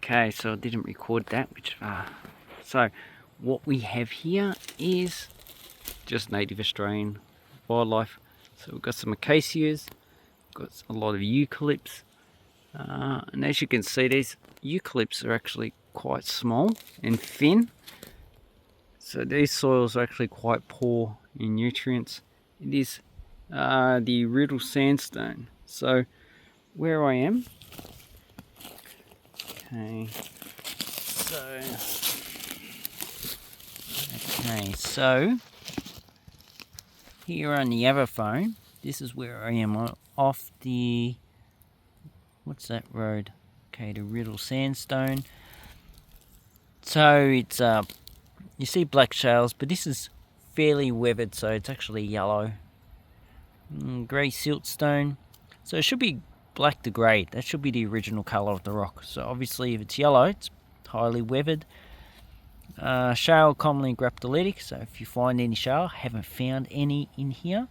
Okay, so I didn't record that, so what we have here is just native Australian wildlife. So we've got some acacias, got a lot of eucalypts, and as you can see, these eucalypts are actually quite small and thin. So these soils are actually quite poor in nutrients. It is the Riddle Sandstone. So where I am, so here on the other phone, this is where I am off the, what's that road? Okay, the Riddle Sandstone. So it's you see black shales, but this is fairly weathered, so it's actually yellow. Grey siltstone. So it should be black to grey. That should be the original colour of the rock. So obviously if it's yellow, it's highly weathered. Shale commonly graptolitic, so if you find any shale, haven't found any in here.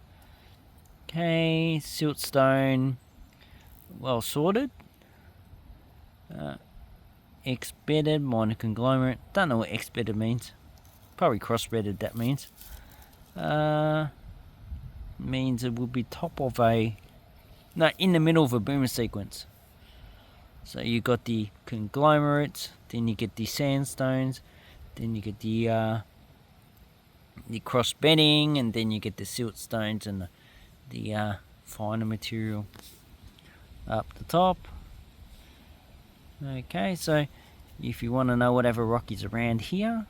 Okay, siltstone, well sorted. X-bedded, minor conglomerate. Don't know what X-bedded means. Probably cross-bedded, that means. Means it would be top of a, no, in the middle of a boomer sequence. So you got the conglomerates, then you get the sandstones, then you get the cross bedding, and then you get the siltstones and the finer material up the top. Okay, so if you want to know whatever rock is around here,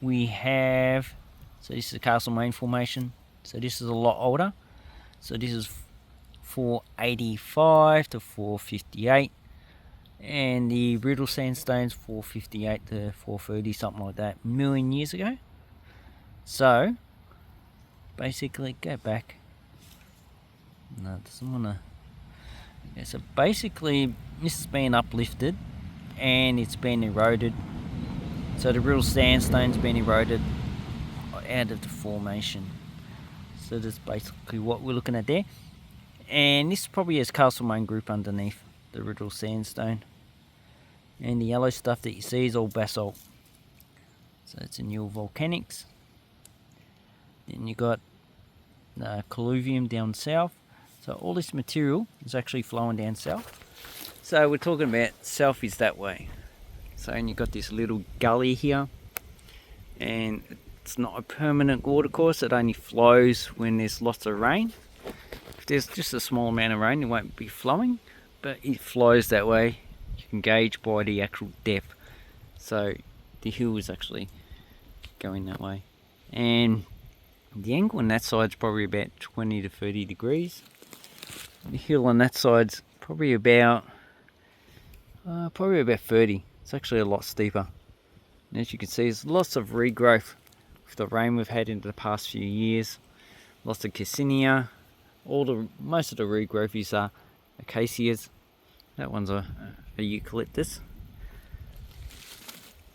we have, so this is the Castlemaine Formation, so this is a lot older. So this is 485 to 458, and the Riddle Sandstone's 458 to 430, something like that, million years ago. So basically, go back. No, it doesn't want to. Yeah, so basically, this has been uplifted and it's been eroded. So the Riddle Sandstone's been eroded out of the formation. So that's basically what we're looking at there. And this probably has Castlemaine group underneath the Riddle Sandstone. And the yellow stuff that you see is all basalt. So it's in your volcanics. Then you got colluvium down south. So all this material is actually flowing down south. So we're talking about south is that way. So and you've got this little gully here. And it's not a permanent watercourse. It only flows when there's lots of rain. If there's just a small amount of rain, it won't be flowing. But it flows that way. You can gauge by the actual depth. So the hill is actually going that way. And the angle on that side is probably about 20 to 30 degrees. The hill on that side's probably about 30. It's actually a lot steeper. And as you can see, there's lots of regrowth with the rain we've had in the past few years. Lots of Cassinia. Most of the regrowth is acacias. That one's a eucalyptus.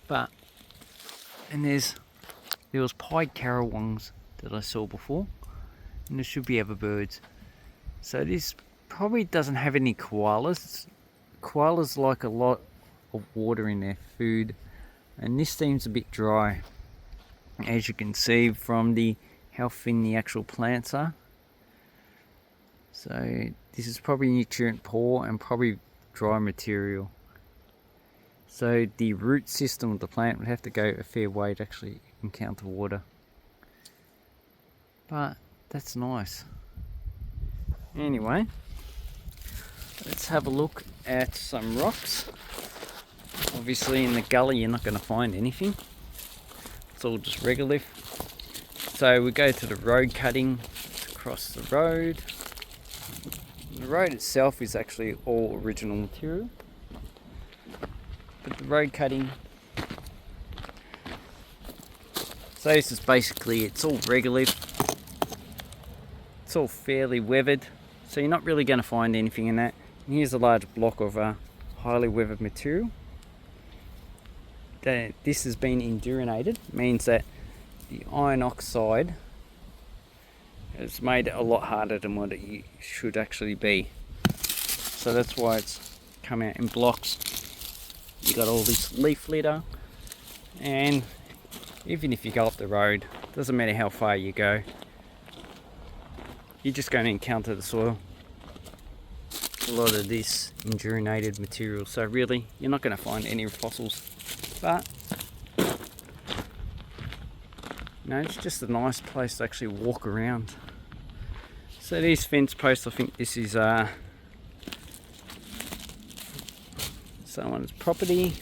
And there was pied carawongs that I saw before, and there should be other birds. So this probably doesn't have any koalas. Koalas like a lot of water in their food, and this seems a bit dry, as you can see from how thin the actual plants are. So this is probably nutrient poor and probably dry material. So the root system of the plant would have to go a fair way to actually encounter water. But that's nice. Anyway, let's have a look at some rocks. Obviously in the gully you're not going to find anything. It's all just regolith. So we go to the road cutting across the road. The road itself is actually all original material. But the road cutting, so this is basically, it's all regolith. It's all fairly weathered, so you're not really going to find anything in that. And here's a large block of highly weathered material. This has been endurinated, means that the iron oxide has made it a lot harder than what it should actually be. So that's why it's come out in blocks. you got all this leaf litter, and even if you go up the road, doesn't matter how far you go, you're just going to encounter the soil. A lot of this indurated material, so really you're not going to find any fossils, but it's just a nice place to actually walk around. So these fence posts, I think this is someone's property,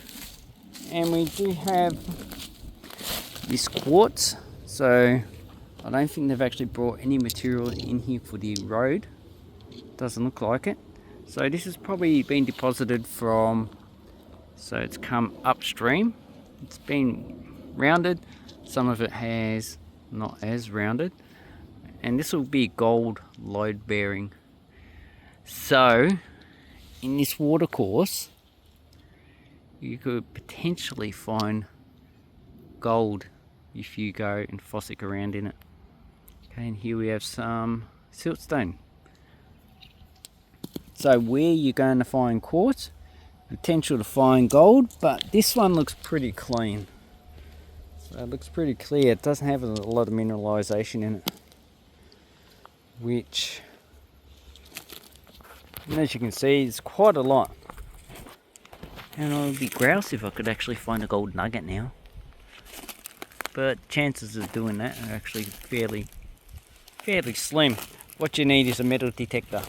and we do have this quartz, so I don't think they've actually brought any material in here for the road. Doesn't look like it. So this has probably been deposited from, so it's come upstream. It's been rounded. Some of it has not as rounded. And this will be gold load bearing. So in this watercourse, you could potentially find gold if you go and fossick around in it. Okay, and here we have some siltstone. So where you're going to find quartz, potential to find gold, but this one looks pretty clean. So it looks pretty clear. It doesn't have a lot of mineralization in it, which, and as you can see, is quite a lot. And I would be grouse if I could actually find a gold nugget now. But chances of doing that are actually fairly slim. What you need is a metal detector.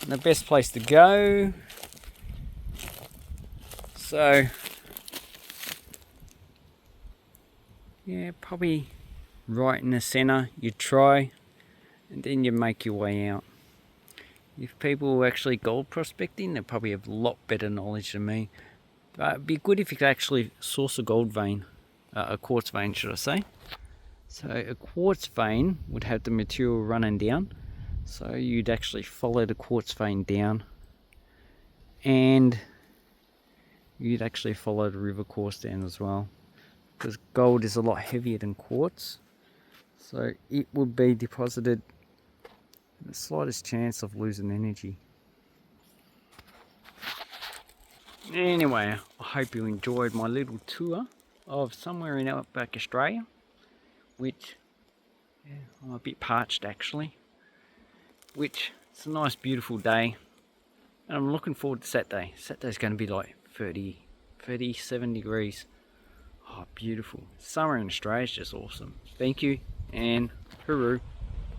And the best place to go, so yeah, probably right in the center you try, and then you make your way out. If people were actually gold prospecting, they probably have a lot better knowledge than me. But it'd be good if you could actually source a gold vein, a quartz vein should I say. So a quartz vein would have the material running down, so you'd actually follow the quartz vein down, and you'd actually follow the river course down as well, because gold is a lot heavier than quartz, so it would be deposited the slightest chance of losing energy. Anyway, I hope you enjoyed my little tour of somewhere in outback Australia, which, yeah, I'm a bit parched actually, which it's a nice beautiful day, and I'm looking forward to Saturday. Saturday's going to be like 37 degrees. Oh, beautiful. Summer in Australia is just awesome. Thank you, and hooroo.